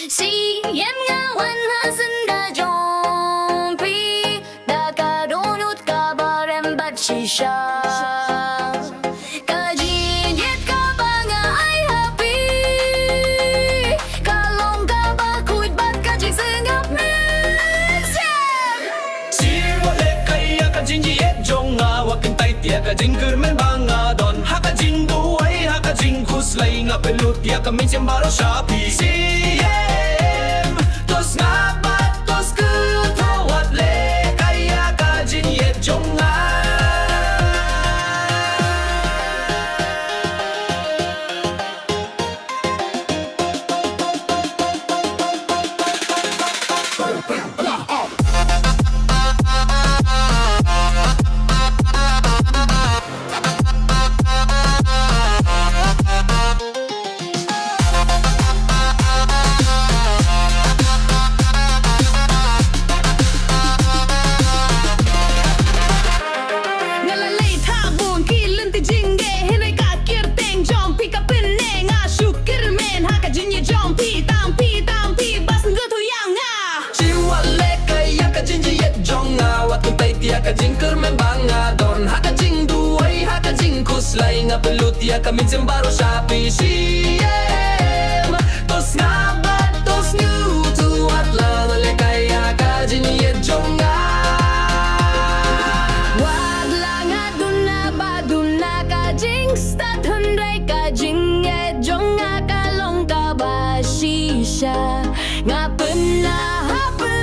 Siyan nga wanhasan da jompi Da kadunot ka barem bat shisha Kajinit ka ba nga ay happy Kalong ka ba kuit bat kajing sengap misem Sirwale kaya kajinjiet jonga wakin tay tia kajing kermen banga don hakajing buai hakajing kuslay nga pelut tia kamin siambaro shapi siem tos nga bat tos kutawat le kaya kajinjiet jonga Ngalalay tabon kilan ti jingge hinay ka kirteng jompi ka pineng a shukir men haka jinye jompi tampi bas ngutu yang nga Sirwale kaya kajinjiet jonga wakin tay tia kajing kermen banga don hakajing duai hakajing kuslay nga pelut tia kamin siambaro shapi siem tos nga bat tos ngutuwat lang le kaya kajinjiet jonga Wag lang aduna baduna kajing stat hunday kajing edjong nga kalong ka ba shisha Nga pena hapon